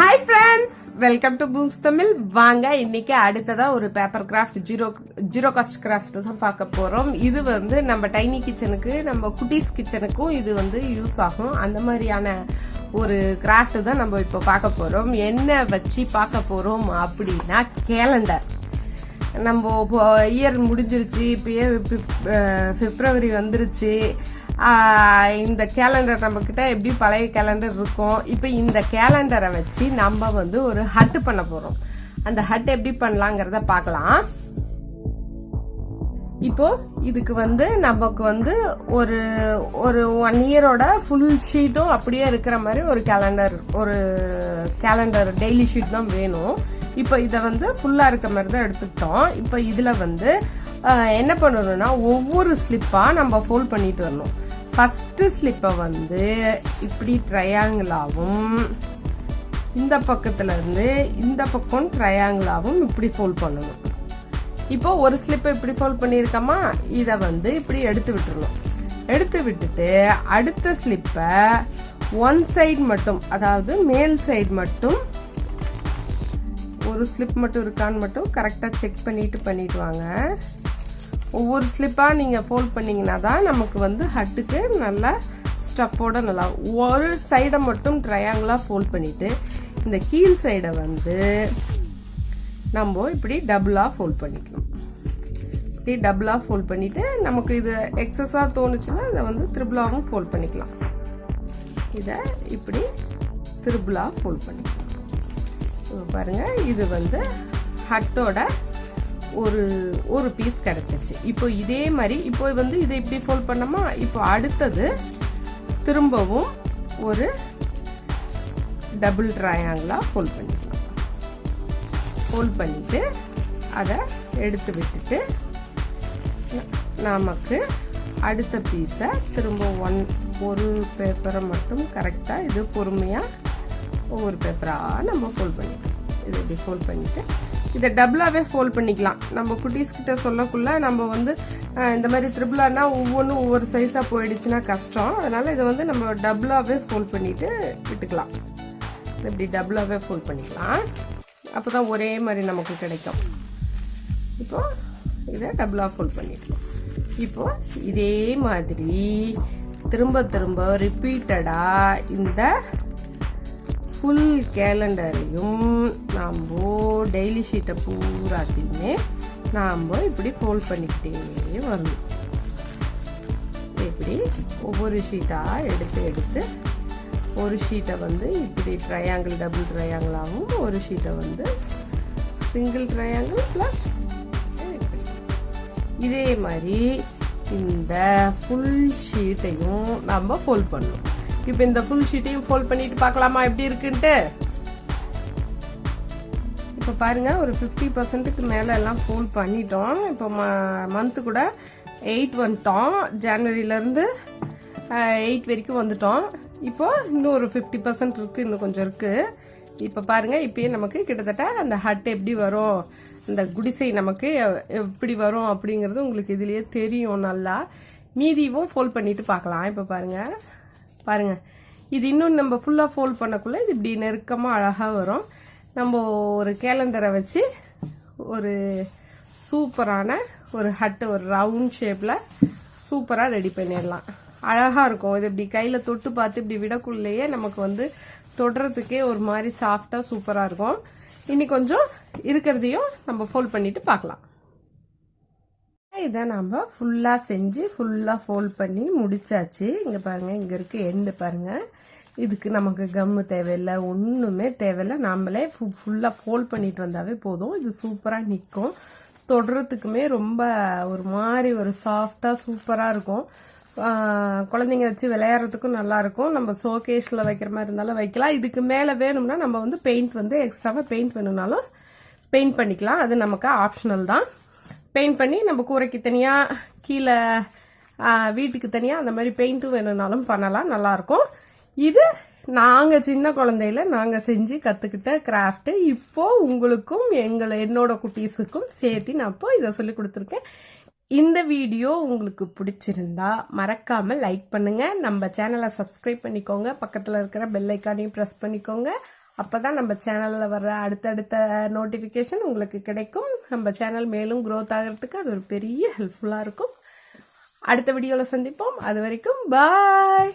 Hi friends, welcome to Booms Tamil. வாங்க இன்னைக்கு அடுத்ததா ஒரு paper craft zero cost craft தான் பார்க்க போறோம். இது வந்து நம்ம டைனி கிச்சனுக்கு, நம்ம குட்டீஸ் கிச்சனுக்கும் இது வந்து யூஸ் ஆகும். அந்த மாதிரியான ஒரு கிராஃப்ட் தான் நம்ம இப்போ பார்க்க போறோம். என்ன வச்சு பார்க்க போறோம் அப்படின்னா கேலண்டர். நம்ம இயர் முடிஞ்சிருச்சு, இப்பயே பிப்ரவரி வந்துருச்சு. இந்த கேலண்டர் நம்ம கிட்ட எப்படி பழைய கேலண்டர் இருக்கும். இப்ப இந்த கேலண்டரை வச்சு நம்ம வந்து ஒரு ஹட் பண்ண போறோம். அந்த ஹட் எப்படி பண்ணலாங்கிறத பார்க்கலாம். இப்போ இதுக்கு வந்து நமக்கு வந்து ஒரு 1 இயரோட ஃபுல் ஷீட்டும் அப்படியே இருக்கிற மாதிரி ஒரு கேலண்டர் டெய்லி ஷீட் தான் வேணும். இப்போ இதை வந்து ஃபுல்லா இருக்க மாதிரி தான் எடுத்துக்கிட்டோம். இப்போ இதுல வந்து என்ன பண்ணணும்னா ஒவ்வொரு ஸ்லிப்பா நம்ம ஃபோல்ட் பண்ணிட்டு வரணும். ஃபர்ஸ்ட் ஸ்லிப்பை வந்து இப்படி ட்ரையாங்கிளாவும், இந்த பக்கத்துல இருந்து இந்த பக்கம் ட்ரையாங்கிளாவும் இப்படி ஃபோல்ட் பண்ணணும். இப்போ ஒரு ஸ்லிப்பை இப்படி ஃபோல்ட் பண்ணிருக்கோமா, இதை வந்து இப்படி எடுத்து விட்டுறணும். எடுத்து விட்டுட்டு அடுத்த ஸ்லிப்பை ஒன் சைடு மட்டும், அதாவது மேல் சைடு மட்டும், ஒரு ஸ்லிப் மட்டும் இருக்கான்னு மட்டும் கரெக்டா செக் பண்ணிட்டு வாங்க. ஒவ்வொரு ஸ்லிப்பா நீங்க ஃபோல்ட் பண்ணீங்கன்னா தான் நமக்கு வந்து ஹட்டுக்கு நல்லா ஸ்டஃப்போட நல்லா. ஒரு சைடை மட்டும் ட்ரையாங்கிளா ஃபோல்ட் பண்ணிட்டு இந்த கீழ் சைடை வந்து நம்ம இப்படி டபுளா ஃபோல்ட் பண்ணிக்கணும். இப்படி டபுளா ஃபோல்ட் பண்ணிட்டு நமக்கு இது எக்ஸஸா தோணுச்சுன்னா இதை வந்து த்ரிபிளாவும் ஃபோல்ட் பண்ணிக்கலாம். இதை இப்படி த்ரிபிளா ஃபோல்ட் பண்ணிக்கலாம். பாருங்க, இது வந்து ஹட்டோட ஒரு பீஸ் கிடைச்சிருச்சு. இப்போ இதே மாதிரி இப்போ வந்து இதை இப்படி ஃபோல்ட் பண்ணோமா, இப்போ அடுத்தது திரும்பவும் ஒரு டபுள் ட்ரையாங்கிளா ஃபோல்ட் பண்ணிக்கலாம். ஃபோல்ட் பண்ணிட்டு அதை எடுத்து விட்டுட்டு நமக்கு அடுத்த பீஸை திரும்ப ஒரு பேப்பரை மட்டும் கரெக்டா இது பொறுமையா ஒவ்வொரு பேப்பரா நம்ம ஃபோல்ட் பண்ணிக்கலாம். இதை இப்படி ஃபோல்ட் பண்ணிட்டு இதை டபுளாவே ஃபோல்ட் பண்ணிக்கலாம். நம்ம குட்டீஸ் கிட்ட சொல்லக்குள்ள நம்ம வந்து இந்த மாதிரி த்ரிபிளானா ஒவ்வொன்றும் ஒவ்வொரு சைஸா போயிடுச்சுன்னா கஷ்டம். அதனால இதை வந்து நம்ம டபுளாவே ஃபோல்ட் பண்ணிட்டு விட்டுக்கலாம். இப்படி டபுளாவே ஃபோல்ட் பண்ணிக்கலாம். அப்பதான் ஒரே மாதிரி நமக்கு கிடைக்கும். இப்போ இதை டபுளா ஃபோல்ட் பண்ணிக்கலாம். இப்போ இதே மாதிரி திரும்ப திரும்ப ரிப்பீட்டடா இந்த ஃபுல் கேலண்டரையும் நாம் டெய்லி ஷீட்டை பூராத்தையுமே நாம் இப்படி ஃபோல்ட் பண்ணிக்கிட்டே வரணும். இப்படி ஒவ்வொரு ஷீட்டாக எடுத்து ஒரு ஷீட்டை வந்து இப்படி ட்ரையாங்கிள் டபுள் ட்ரையாங்கிளாகவும், ஒரு ஷீட்டை வந்து சிங்கிள் ட்ரையாங்கிள் ப்ளஸ் இதே மாதிரி இந்த ஃபுல் ஷீட்டையும் நம்ம ஃபோல்ட் பண்ணணும். இப்போ இந்த ஃபுல் ஷீட்டையும் ஃபோல்ட் பண்ணிட்டு பார்க்கலாமா எப்படி இருக்குன்ட்டு. இப்போ பாருங்க, ஒரு 50%க்கு மேல எல்லாம் ஃபோல்ட் பண்ணிட்டோம். இப்போ மந்த் கூட 8 வந்துட்டோம். ஜனவரியில இருந்து 8 வரைக்கும் வந்துட்டோம். இப்போ இன்னும் ஒரு 50% இருக்கு, இன்னும் கொஞ்சம் இருக்கு. இப்போ பாருங்க, இப்பயே நமக்கு கிட்டத்தட்ட அந்த ஹட் எப்படி வரும், அந்த குடிசை நமக்கு எப்படி வரும் அப்படிங்கறது உங்களுக்கு இதுலயே தெரியும் நல்லா. மீதியும் ஃபோல்ட் பண்ணிட்டு பார்க்கலாம். இப்போ பாருங்க, இது இன்னும் நம்ம ஃபுல்லா ஃபோல்ட் பண்ணக்குள்ள இது இப்படி நெருக்கமா அழகா வரும். நம்ம ஒரு கேலண்டரை வச்சு ஒரு சூப்பரான ஒரு ஹட், ஒரு ரவுண்ட் ஷேப்ல சூப்பரா ரெடி பண்ணிடலாம். அழகா இருக்கும். இது இப்படி கையில தொட்டு பார்த்து இப்படி விடக்குள்ளேயே நமக்கு வந்து தொடுறதுக்கே ஒரு மாதிரி சாஃப்டா சூப்பரா இருக்கும். இனி கொஞ்சம் இருக்கிறதையும் நம்ம ஃபோல்ட் பண்ணிட்டு பார்க்கலாம். இதை நம்ம ஃபுல்லா செஞ்சு ஃபுல்லா ஃபோல்ட் பண்ணி முடிச்சாச்சு. இங்க பாருங்க, இங்க இருக்கு எண்டு பாருங்க. இதுக்கு நமக்கு கம்மு தேவையில்லை, ஒண்ணுமே தேவையில்லை. நாமளே ஃபுல்லா ஃபோல்ட் பண்ணிட்டு வந்தாவே போதும். இது சூப்பரா நிற்கும். தொடுறதுக்குமே ரொம்ப ஒரு மாதிரி ஒரு சாஃப்டா சூப்பரா இருக்கும். குழந்தைங்க வச்சு விளையாடுறதுக்கும் நல்லா இருக்கும். நம்ம ஷோகேஸ்ல வைக்கிற மாதிரி இருந்தாலும் வைக்கலாம். இதுக்கு மேல வேணும்னா நம்ம வந்து பெயிண்ட் வந்து எக்ஸ்ட்ராவா பெயிண்ட் வேணும்னாலும் பெயிண்ட் பண்ணிக்கலாம். அது நமக்கு ஆப்ஷனல் தான். பெயிண்ட் பண்ணி நம்ம கூரைக்கு தனியா, கீழே வீட்டுக்கு தனியா அந்த மாதிரி பெயிண்ட்டும் வேணும்னாலும் பண்ணலாம், நல்லா இருக்கும். இது நாங்க சின்ன குழந்தையில நாங்க செஞ்சு கத்துக்கிட்ட கிராஃப்ட். இப்போ உங்களுக்கும் என்னோட குட்டீஸுக்கும் சேர்த்து நான் இப்போ இதை சொல்லி கொடுத்துருக்கேன். இந்த வீடியோ உங்களுக்கு பிடிச்சிருந்தா மறக்காம லைக் பண்ணுங்க, நம்ம சேனலை சப்ஸ்கிரைப் பண்ணிக்கோங்க, பக்கத்துல இருக்கிற பெல் ஐக்கானையும் பிரஸ் பண்ணிக்கோங்க. அப்போ தான் நம்ம சேனலில் வர்ற அடுத்தடுத்த நோட்டிஃபிகேஷன் உங்களுக்கு கிடைக்கும். நம்ம சேனல் மேலும் க்ரோத் ஆகிறதுக்கு அது ஒரு பெரிய ஹெல்ப்ஃபுல்லாக இருக்கும். அடுத்த வீடியோவில் சந்திப்போம். அது வரைக்கும் பாய்.